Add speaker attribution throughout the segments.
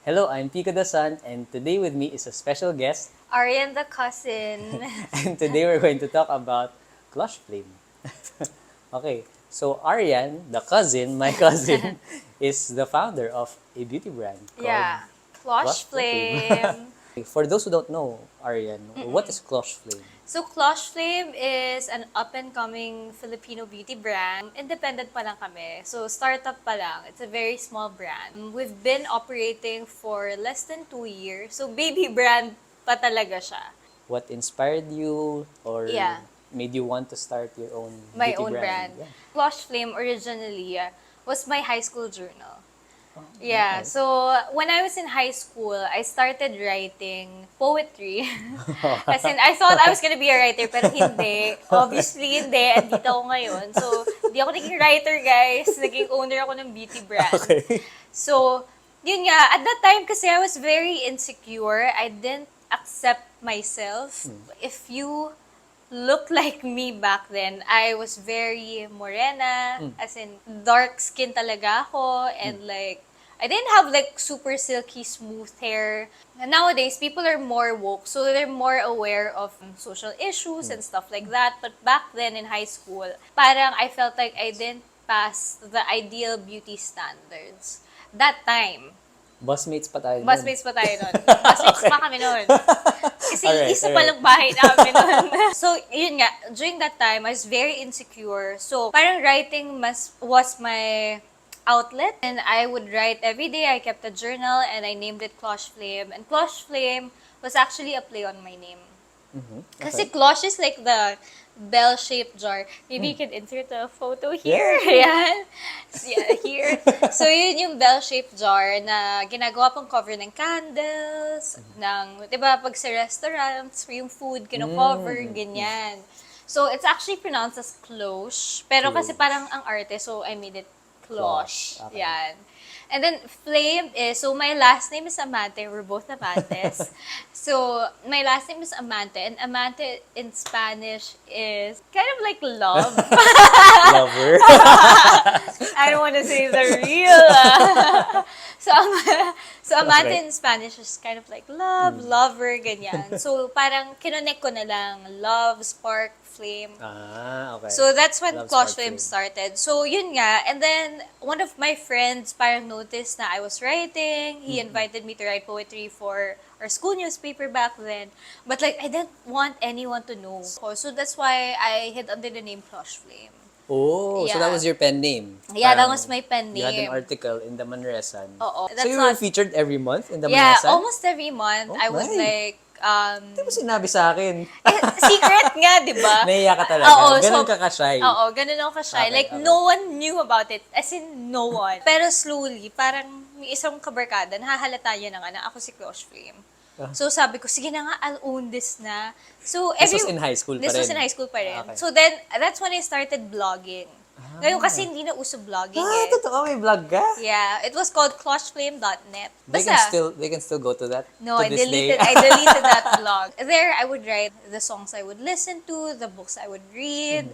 Speaker 1: Hello, I'm Pico the Sun, and today with me is a special guest.
Speaker 2: Arianne the cousin.
Speaker 1: And today we're going to talk about Clocheflame. Okay, so Ariane, the cousin, my cousin, is the founder of a beauty brand called
Speaker 2: Yeah. Cloche
Speaker 1: Clocheflame.
Speaker 2: Flame.
Speaker 1: For those who don't know, Ariane, what is Clocheflame?
Speaker 2: So Cloche Flame is an up-and-coming Filipino beauty brand. Independent pa lang kami. So startup pa lang. It's a very small brand. We've been operating for less than 2 years. So baby brand pa talaga siya.
Speaker 1: What inspired you or
Speaker 2: Yeah.
Speaker 1: made you want to start your own
Speaker 2: My
Speaker 1: beauty
Speaker 2: own brand.
Speaker 1: Yeah.
Speaker 2: Cloche Flame originally was my high school journal.
Speaker 1: Oh,
Speaker 2: Yeah,
Speaker 1: okay.
Speaker 2: so when I was in high school, I started writing poetry. As in, I thought I was gonna be a writer, pero hindi. Obviously, hindi. Andito ako ngayon. So, hindi ako naging writer, guys. Naging owner ako ng beauty brand.
Speaker 1: Okay.
Speaker 2: So, yun nga, at that time kasi I was very insecure. I didn't accept myself. If you look like me back then, I was very morena, as in dark skin talaga ako, and like, I didn't have like super silky smooth hair. And nowadays, people are more woke, so they're more aware of social issues and stuff like that. But back then in high school, parang I felt like I didn't pass the ideal beauty standards. That time,
Speaker 1: Busmates pa tayo nun.
Speaker 2: busmates pa tayo nun. Busmates pa kami nun. Kasi
Speaker 1: Alright,
Speaker 2: isa
Speaker 1: alright.
Speaker 2: pa lang bahay namin nun. So, yun nga, during that time, I was very insecure. So, parang writing was my outlet. And I would write every day. I kept a journal and I named it Clocheflame. And Clocheflame was actually a play on my name. Kasi cloche is like the bell-shaped jar. Maybe you can insert a photo here. Yan. So, yeah, here. So, yun yung bell-shaped jar na ginagawa pang cover ng candles, ng, di ba, pag sa restaurants, yung food, kino-cover, ganyan. So, it's actually pronounced as cloche. Pero kasi
Speaker 1: Cloche.
Speaker 2: parang ang arte, so I made it cloche.
Speaker 1: Cloche. Okay.
Speaker 2: Yan. And then, flame is, so my last name is Amante. We're both Amantes. So, my last name is Amante. And Amante in Spanish is kind of like love.
Speaker 1: Lover.
Speaker 2: I don't want to say the real. So Amante
Speaker 1: Okay.
Speaker 2: in Spanish is kind of like love, lover, ganyan. So, parang kinonect ko na lang. Love, spark, flame.
Speaker 1: Okay.
Speaker 2: So that's when
Speaker 1: Love
Speaker 2: Clocheflame
Speaker 1: Spark
Speaker 2: started. So yun nga, and then one of my friends parang noticed na I was writing. He invited me to write poetry for our school newspaper back then. But like I didn't want anyone to know. So that's why I hid under the name Clocheflame.
Speaker 1: Oh, so
Speaker 2: Yeah.
Speaker 1: that was your pen name.
Speaker 2: Yeah, that
Speaker 1: Parang
Speaker 2: was my pen
Speaker 1: You had an
Speaker 2: name.
Speaker 1: article in the Manresan.
Speaker 2: Oo.
Speaker 1: So
Speaker 2: That's
Speaker 1: you were
Speaker 2: not,
Speaker 1: featured every month in the
Speaker 2: yeah,
Speaker 1: Manresan?
Speaker 2: almost every month
Speaker 1: Oh,
Speaker 2: I would
Speaker 1: nice.
Speaker 2: like,
Speaker 1: Hindi mo sinabi sa akin.
Speaker 2: secret nga, di ba?
Speaker 1: Nahiya ka talaga.
Speaker 2: Oo,
Speaker 1: Ganun
Speaker 2: so-
Speaker 1: ka ka-shy.
Speaker 2: Oo, ganun ako ka-shy.
Speaker 1: Okay,
Speaker 2: Like,
Speaker 1: okay.
Speaker 2: no one knew about it. As in, no one. Pero slowly, parang may isang kabarkada, nahahalata niya na nga na ako si Clocheflame. So sabi ko, sige na nga, I'll own this na. So
Speaker 1: This was in high school pa
Speaker 2: This was
Speaker 1: rin?
Speaker 2: in high school pa rin.
Speaker 1: Okay.
Speaker 2: So then, that's when I started vlogging. Ngayon kasi hindi na uso vlogging
Speaker 1: Totoo, may vlog ka?
Speaker 2: Yeah, it was called clocheflame.net.
Speaker 1: They can still go to that
Speaker 2: No,
Speaker 1: to
Speaker 2: I
Speaker 1: this
Speaker 2: deleted.
Speaker 1: day.
Speaker 2: I deleted that blog. There, I would write the songs I would listen to, the books I would read,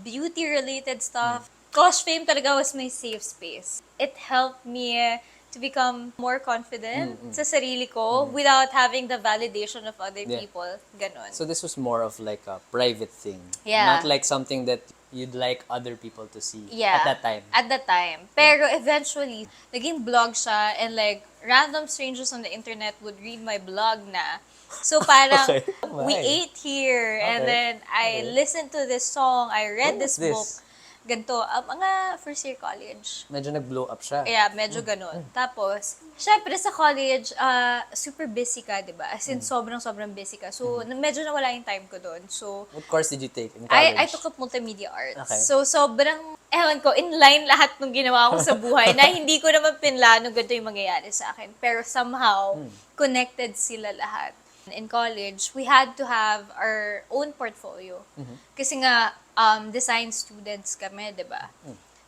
Speaker 2: beauty-related stuff. Clocheflame talaga was my safe space. It helped me to become more confident sa sarili ko without having the validation of other
Speaker 1: Yeah.
Speaker 2: people. Ganon.
Speaker 1: So this was more of like a private thing.
Speaker 2: Yeah.
Speaker 1: Not like something that you'd like other people to see
Speaker 2: Yeah.
Speaker 1: at that time.
Speaker 2: At that time. Pero eventually, naging blog siya and like, random strangers on the internet would read my blog na. So parang,
Speaker 1: Okay.
Speaker 2: we
Speaker 1: Why?
Speaker 2: ate here and
Speaker 1: Okay.
Speaker 2: then I listened to this song, I read
Speaker 1: When
Speaker 2: this
Speaker 1: was this?
Speaker 2: book. Ganito, mga first year college.
Speaker 1: Medyo nag-blow up siya.
Speaker 2: Kaya medyo ganun. Tapos, syempre sa college, super busy ka, di ba? As in, sobrang busy ka. So, medyo nawala yung time ko doon. So,
Speaker 1: What course did you take in college?
Speaker 2: I took up multimedia arts.
Speaker 1: Okay.
Speaker 2: So, sobrang, ewan ko, in line lahat ng ginawa ko sa buhay na hindi ko naman pinlano ganito yung mangyayari sa akin. Pero somehow, connected sila lahat. In college, we had to have our own portfolio. Kasi nga, design students kami, di ba?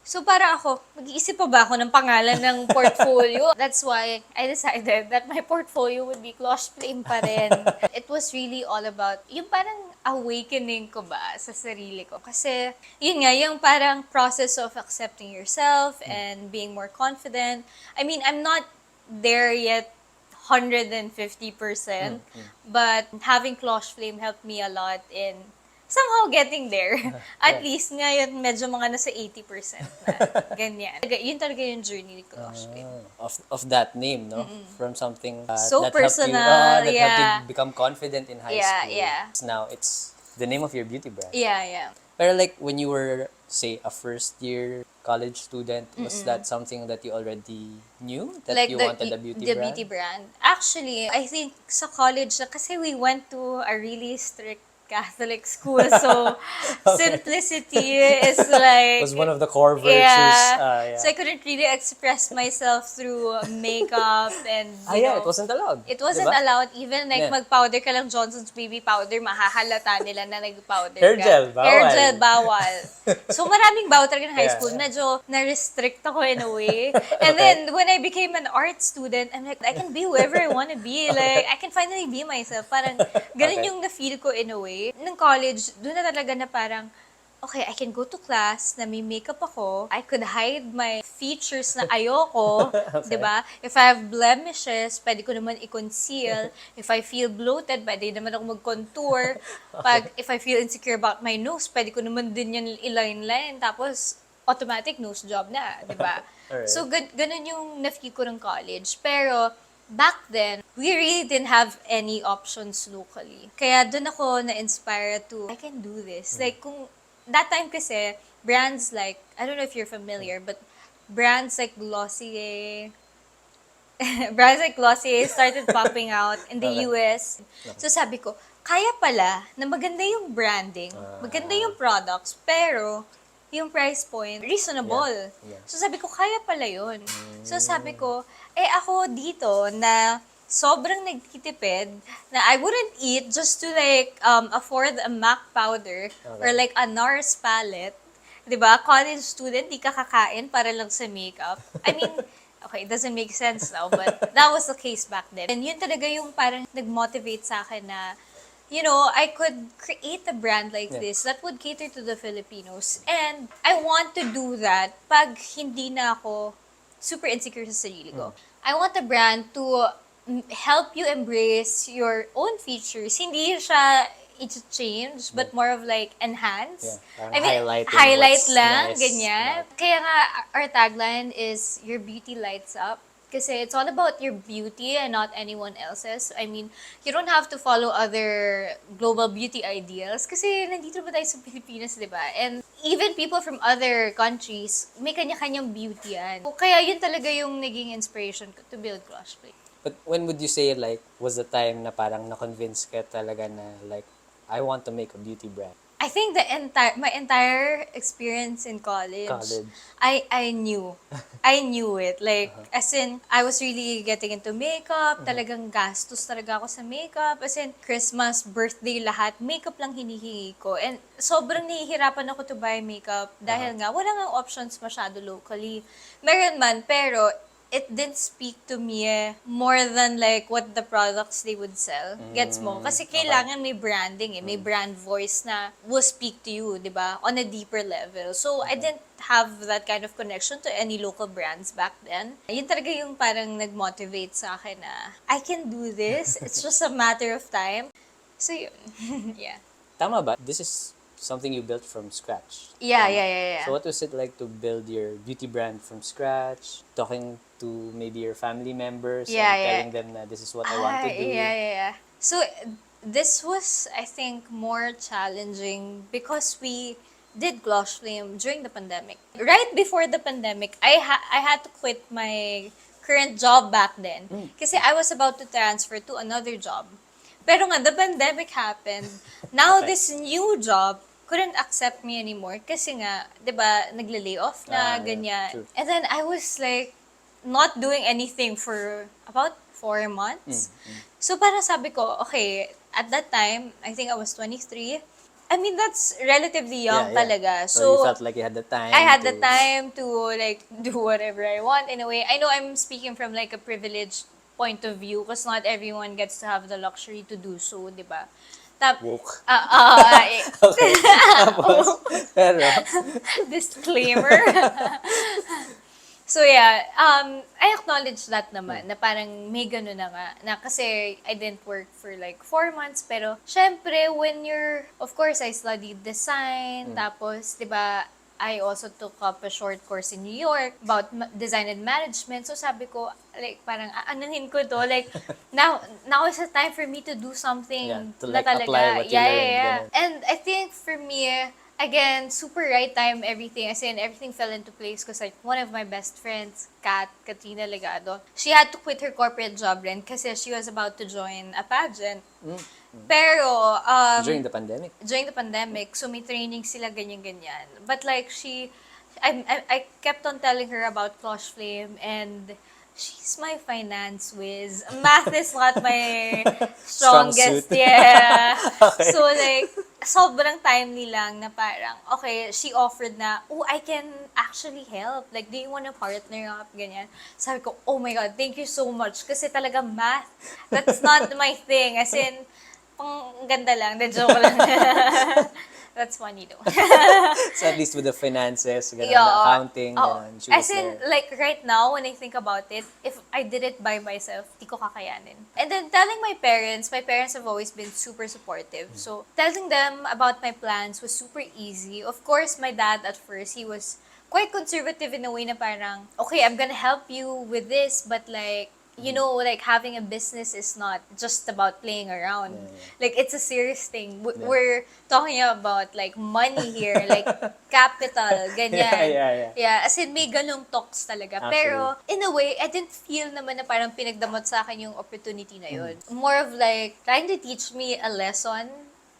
Speaker 2: So, para ako, mag-iisip pa ba ako ng pangalan ng portfolio? That's why I decided that my portfolio would be Clocheflame pa rin. It was really all about, yung parang awakening ko ba sa sarili ko. Kasi, yun nga, yung parang process of accepting yourself and being more confident. I mean, I'm not there yet 150%, but having Clocheflame helped me a lot in somehow getting there. At least ngayon medyo mga nasa 80% na. Ganyan. Yun talaga yung journey ni Clocheflame.
Speaker 1: Of that name, no? From something
Speaker 2: So
Speaker 1: that helped you,
Speaker 2: personal,
Speaker 1: that
Speaker 2: yeah.
Speaker 1: helped you become confident in high
Speaker 2: Yeah,
Speaker 1: school.
Speaker 2: yeah.
Speaker 1: Now it's the name of your beauty brand.
Speaker 2: Yeah.
Speaker 1: Pero like when you were, say, a first year college student, was that something that you already knew that
Speaker 2: Like
Speaker 1: you wanted a beauty
Speaker 2: the
Speaker 1: brand?
Speaker 2: beauty brand. Actually, I think sa college na kasi we went to a really strict Catholic school, so simplicity is like
Speaker 1: Was one of the core virtues.
Speaker 2: yeah. So I couldn't really express myself through makeup and you
Speaker 1: Yeah,
Speaker 2: know,
Speaker 1: it wasn't allowed.
Speaker 2: it wasn't
Speaker 1: diba?
Speaker 2: allowed. Even like
Speaker 1: Yeah.
Speaker 2: mag-powder ka lang Johnson's baby powder, mahahalata nila na nag-powder
Speaker 1: Hair
Speaker 2: ka.
Speaker 1: gel, bawal.
Speaker 2: Hair gel, bawal. So maraming bawal talaga in high
Speaker 1: Yeah.
Speaker 2: school. Medyo na-restrict ako in a way. And then when I became an art student, I'm like, I can be whoever I want to be. Like, I can finally be myself. Parang ganun
Speaker 1: Okay.
Speaker 2: yung na-feel ko in a way. Nung college, doon na talaga na parang, okay, I can go to class na may makeup ako. I could hide my features na ayoko,
Speaker 1: Okay.
Speaker 2: 'di ba? If I have blemishes, pwede ko naman i-conceal. If I feel bloated, pwede naman ako mag-contour. If I feel insecure about my nose, pwede ko naman din yan i-line-line. Tapos, automatic nose job na, 'di ba?
Speaker 1: Alright.
Speaker 2: So, ganun yung na-feel ko ng college. Pero, back then, we really didn't have any options locally. Kaya doon ako na-inspire to, I can do this. Like, kung, that time kasi, brands like, I don't know if you're familiar, but brands like Glossier, started popping out in the
Speaker 1: Okay.
Speaker 2: US. So sabi ko, kaya pala na maganda yung branding, maganda yung products, pero yung price point, reasonable.
Speaker 1: Yeah.
Speaker 2: So sabi ko, kaya pala yun. So sabi ko, ako dito na sobrang nagtitipid na I wouldn't eat just to like afford a MAC powder or like a NARS palette. 'Di ba? College student, di ka kakain para lang sa makeup. I mean, okay, it doesn't make sense now, but that was the case back then. And yun talaga yung parang nag-motivate sa akin na, you know, I could create a brand like this that would cater to the Filipinos. And I want to do that pag hindi na ako super insecure sa sarili ko. I want a brand to help you embrace your own features. Hindi siya i-change, but more of like enhance.
Speaker 1: Yeah, parang highlighting
Speaker 2: highlight
Speaker 1: what's
Speaker 2: lang,
Speaker 1: nice
Speaker 2: ganyan.
Speaker 1: about-
Speaker 2: Kaya nga, our tagline is, your beauty lights up. Kasi it's all about your beauty and not anyone else's. I mean, you don't have to follow other global beauty ideals kasi nandito ba tayo sa Pilipinas, di ba? And even people from other countries, may kanya-kanyang beauty yan. Kaya yun talaga yung naging inspiration ko to build Clocheflame.
Speaker 1: But when would you say, like, was the time na parang na-convince ka talaga na, like, I want to make a beauty brand?
Speaker 2: I think my entire experience in college. I knew it. Like, as in, I was really getting into makeup. Talagang gastos talaga ako sa makeup. As in, Christmas, birthday, lahat, makeup lang hinihingi ko. And sobrang nahihirapan ako to buy makeup dahil nga, wala nga options masyado locally. Meron man, pero it didn't speak to me more than like what the products they would sell. Gets mo? Kasi kailangan may branding may brand voice na will speak to you, di ba? On a deeper level. So, I didn't have that kind of connection to any local brands back then. Yun talaga yung parang nag-motivate sa akin na, I can do this. It's just a matter of time. So, yun. Yeah.
Speaker 1: Tama ba? This is something you built from scratch.
Speaker 2: Yeah.
Speaker 1: So what was it like to build your beauty brand from scratch? Talking to maybe your family members and telling them that this is what I want to do.
Speaker 2: Yeah. So, this was, I think, more challenging because we did Clocheflame during the pandemic. Right before the pandemic, I had to quit my current job back then. Kasi I was about to transfer to another job. Pero nga, the pandemic happened. Now, this new job couldn't accept me anymore kasi nga, di ba, nagle-lay off na, ganyan.
Speaker 1: True.
Speaker 2: And then, I was like, not doing anything for about 4 months. So, parang sabi ko, okay, at that time, I think I was 23. I mean, that's relatively young talaga.
Speaker 1: So you felt like you had the time.
Speaker 2: I had the time to, like, do whatever I want in a way. I know I'm speaking from, like, a privileged point of view because not everyone gets to have the luxury to do so, di ba?
Speaker 1: Woke.
Speaker 2: Okay.
Speaker 1: Tapos, pero,
Speaker 2: Disclaimer. So yeah, I acknowledge that naman, na parang may gano'n na nga, na kasi I didn't work for like 4 months, pero syempre, when you're, of course, I studied design, tapos, di ba, I also took up a short course in New York about design and management. So sabi ko, like, parang aanuhin ko to. Like, now is the time for me to do
Speaker 1: Yeah,
Speaker 2: something
Speaker 1: to
Speaker 2: na
Speaker 1: like apply
Speaker 2: talaga.
Speaker 1: what you
Speaker 2: Yeah, yeah,
Speaker 1: learned.
Speaker 2: yeah.
Speaker 1: Ganun.
Speaker 2: And I think for me, again, super right time, everything. As in, everything fell into place because like one of my best friends, Katrina Legado, she had to quit her corporate job rin kasi she was about to join a pageant. Pero,
Speaker 1: During the pandemic.
Speaker 2: so may training sila ganyan-ganyan. But like I kept on telling her about Clocheflame and she's my finance whiz. Math is not my
Speaker 1: Strong
Speaker 2: strongest.
Speaker 1: suit.
Speaker 2: Yeah.
Speaker 1: Okay.
Speaker 2: So like, sobrang timely lang na parang, okay, she offered na, oh, I can actually help. Like, do you want to partner up? Ganyan. Sabi ko, oh my God, thank you so much. Kasi talaga math, that's not my thing. As in, pang ganda lang. The joke lang. That's funny though.
Speaker 1: So at least with the finances, ganun,
Speaker 2: Yeah.
Speaker 1: the accounting,
Speaker 2: Oh,
Speaker 1: ganun, she
Speaker 2: as
Speaker 1: was
Speaker 2: in,
Speaker 1: there.
Speaker 2: like, right now, when I think about it, if I did it by myself, di ko kakayanin. And then, telling my parents have always been super supportive. So, telling them about my plans was super easy. Of course, my dad, at first, he was quite conservative in a way na parang, okay, I'm gonna help you with this, but like, you know, like having a business is not just about playing around.
Speaker 1: Yeah, yeah.
Speaker 2: Like, it's a serious thing.
Speaker 1: Yeah.
Speaker 2: We're talking about like money here, like capital, ganyan.
Speaker 1: Yeah.
Speaker 2: As in, may ganong talks talaga.
Speaker 1: Actually.
Speaker 2: Pero, in a way, I didn't feel naman na parang pinagdamot sa akin yung opportunity na yun. More of like, trying to teach me a lesson,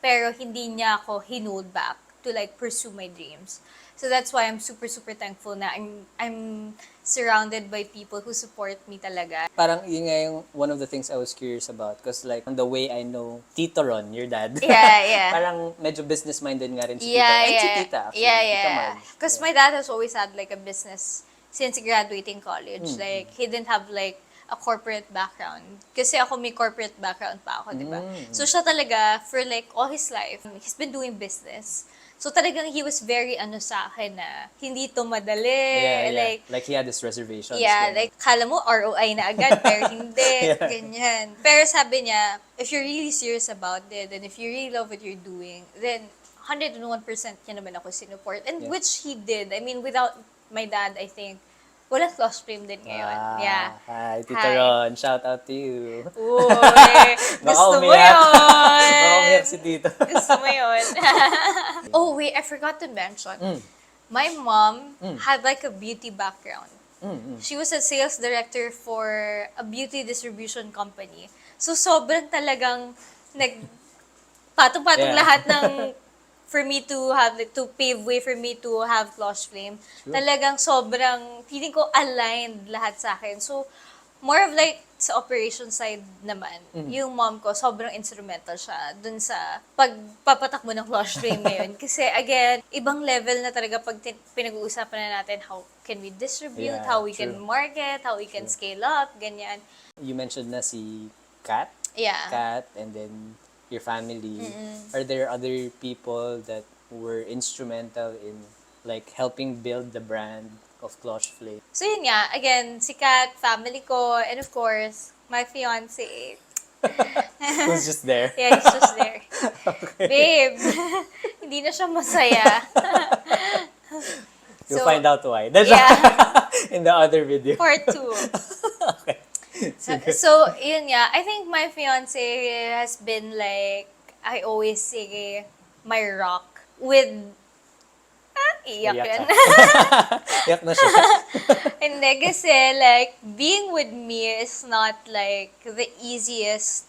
Speaker 2: pero hindi niya ako hinold back to like pursue my dreams. So that's why I'm super, super thankful na I'm surrounded by people who support me talaga.
Speaker 1: Parang yun nga yung one of the things I was curious about. Because like, the way I know Tito Ron, your dad.
Speaker 2: Yeah.
Speaker 1: Parang medyo business-minded nga rin si Tito.
Speaker 2: Yeah,
Speaker 1: And si
Speaker 2: yeah.
Speaker 1: Tita, actually.
Speaker 2: Yeah,
Speaker 1: Tita
Speaker 2: yeah.
Speaker 1: Marge.
Speaker 2: Because
Speaker 1: Yeah.
Speaker 2: my dad has always had like a business since graduating college. Like, he didn't have like a corporate background. Kasi ako may corporate background pa ako, di ba? So, siya talaga, for like all his life, he's been doing business. So, talagang he was very sa akin na hindi to madali.
Speaker 1: Yeah.
Speaker 2: Like,
Speaker 1: He had this reservations.
Speaker 2: yeah,
Speaker 1: ganun.
Speaker 2: like, kala mo ROI na agad, pero hindi,
Speaker 1: Yeah.
Speaker 2: ganyan. Pero sabi niya, if you're really serious about it, and if you really love what you're doing, then 101% niya naman ako sinuport. And
Speaker 1: Yeah.
Speaker 2: which he did. I mean, without my dad, I think, walang Clocheflame din ngayon. Yeah.
Speaker 1: Hi, Tito
Speaker 2: Hi.
Speaker 1: Ron. Shout out to you.
Speaker 2: Uy,
Speaker 1: Baka
Speaker 2: gusto mo
Speaker 1: umiyak.
Speaker 2: yun.
Speaker 1: Baka umiyak si Tito.
Speaker 2: Gusto mo yun. Oh, wait, I forgot to mention. My mom had like a beauty background. She was a sales director for a beauty distribution company. So, sobrang talagang patong-patong
Speaker 1: Yeah.
Speaker 2: lahat ng for me to have, to pave way for me to have Clocheflame.
Speaker 1: Sure.
Speaker 2: Talagang sobrang, feeling ko aligned lahat sa akin. So, more of like, sa operation side naman, yung mom ko, sobrang instrumental siya dun sa pagpapatakbo ng Clocheflame ngayon. Kasi again, ibang level na talaga pag pinag-uusapan na natin how can we distribute,
Speaker 1: Yeah,
Speaker 2: how we
Speaker 1: true.
Speaker 2: can market, how we can scale up, ganyan.
Speaker 1: You mentioned na si Kat.
Speaker 2: Yeah.
Speaker 1: Kat, and then your family. Are there other people that were instrumental in like helping build the brand of Clocheflame?
Speaker 2: So yun nga, again, si Kat, family ko, and of course, my fiancé.
Speaker 1: Who's just there?
Speaker 2: Yeah, he's just there. Babe, hindi na siya masaya.
Speaker 1: You'll
Speaker 2: So,
Speaker 1: find out why. That's
Speaker 2: yeah.
Speaker 1: in the other video.
Speaker 2: Part 2.
Speaker 1: Okay. Sige.
Speaker 2: So, yun nga, I think my fiancé has been like, I always say, my rock with, iyak
Speaker 1: Iyak
Speaker 2: yan.
Speaker 1: ka. Iyak na siya.
Speaker 2: Hindi, kasi like, being with me is not like the easiest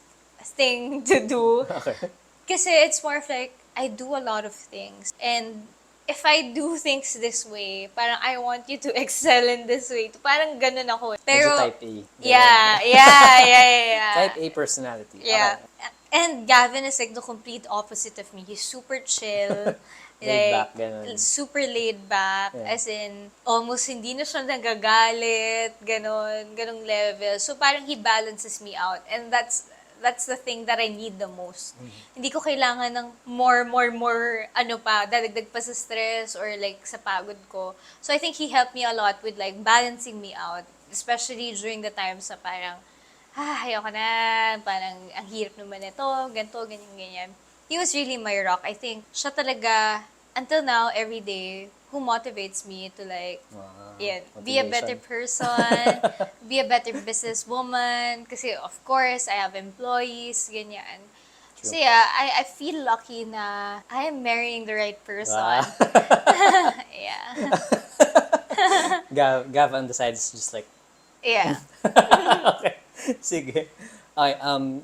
Speaker 2: thing to do.
Speaker 1: Okay.
Speaker 2: Kasi it's more of like, I do a lot of things. And if I do things this way, parang I want you to excel in this way. Parang ganun ako. Pero,
Speaker 1: Medyo type A.
Speaker 2: yeah.
Speaker 1: Type A personality.
Speaker 2: Yeah.
Speaker 1: Okay.
Speaker 2: And Gavin is like the complete opposite of me. He's super chill.
Speaker 1: Laid
Speaker 2: like,
Speaker 1: back, ganun.
Speaker 2: super laid back.
Speaker 1: Yeah.
Speaker 2: As in, almost hindi na siya nagagalit. Ganong level. So, parang he balances me out. And that's that's the thing that I need the most. Hindi ko kailangan ng more, dadagdag pa sa stress or like sa pagod ko. So I think he helped me a lot with like balancing me out, especially during the times na parang, ayoko na, parang ang hirap naman ito, ganito, ganyan. He was really my rock. I think siya talaga, until now, every day, who motivates me to like, be a better person, be a better businesswoman. Kasi of course, I have employees, ganyan. So yeah, I feel lucky na I am marrying the right person.
Speaker 1: Wow.
Speaker 2: Yeah.
Speaker 1: Gav on the side is just like,
Speaker 2: Yeah.
Speaker 1: okay. Sige. Okay,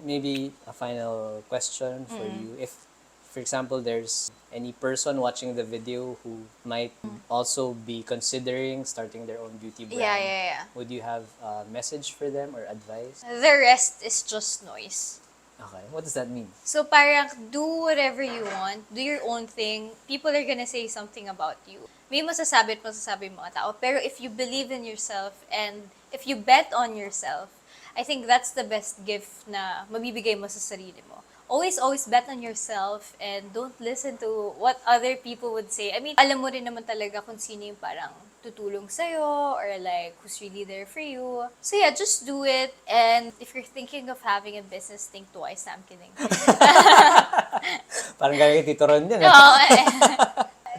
Speaker 1: maybe a final question for you. If, for example, there's any person watching the video who might also be considering starting their own beauty brand,
Speaker 2: Yeah.
Speaker 1: would you have a message for them or advice?
Speaker 2: The rest is just noise.
Speaker 1: Okay, what does that mean?
Speaker 2: So parang do whatever you want, do your own thing. People are gonna say something about you. May masasabi at masasabi mga tao. Pero if you believe in yourself and if you bet on yourself, I think that's the best gift na mabibigay mo sa sarili mo. Always bet on yourself and don't listen to what other people would say. I mean, alam mo rin naman talaga kung sino yung parang tutulong sa'yo or like who's really there for you. So yeah, just do it. And if you're thinking of having a business, think twice. I'm kidding.
Speaker 1: Parang gaya kay Tito Ron din.
Speaker 2: No,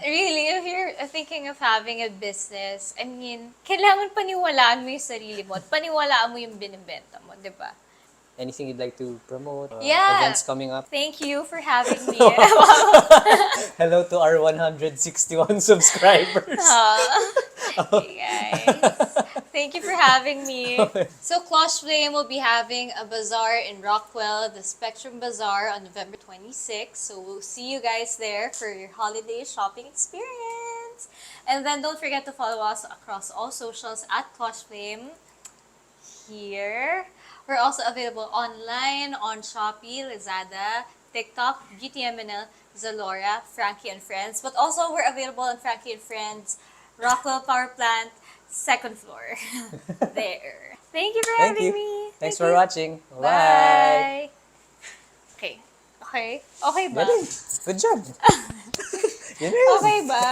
Speaker 2: really, if you're thinking of having a business, I mean, kailangan paniwalaan mo yung sarili mo at paniwalaan mo yung binibenta mo, di ba?
Speaker 1: Anything you'd like to promote?
Speaker 2: Yeah.
Speaker 1: Events coming up?
Speaker 2: Thank you for having me.
Speaker 1: Hello to our 161 subscribers.
Speaker 2: Hey guys. Thank you for having me. So Clocheflame will be having a bazaar in Rockwell, the Spectrum Bazaar on November 26th. So we'll see you guys there for your holiday shopping experience. And then don't forget to follow us across all socials at Clocheflame. Here. We're also available online on Shopee, Lazada, TikTok, BeautyMNL, Zalora, Frankie and Friends. But also we're available on Frankie and Friends, Rockwell Power Plant, second floor. There. Thank you for
Speaker 1: Thank
Speaker 2: having
Speaker 1: you.
Speaker 2: me.
Speaker 1: Thanks
Speaker 2: Thank
Speaker 1: for
Speaker 2: you.
Speaker 1: watching. Bye.
Speaker 2: Bye. Okay. Okay ba?
Speaker 1: Galing. Good job. Yun na yun.
Speaker 2: Okay ba?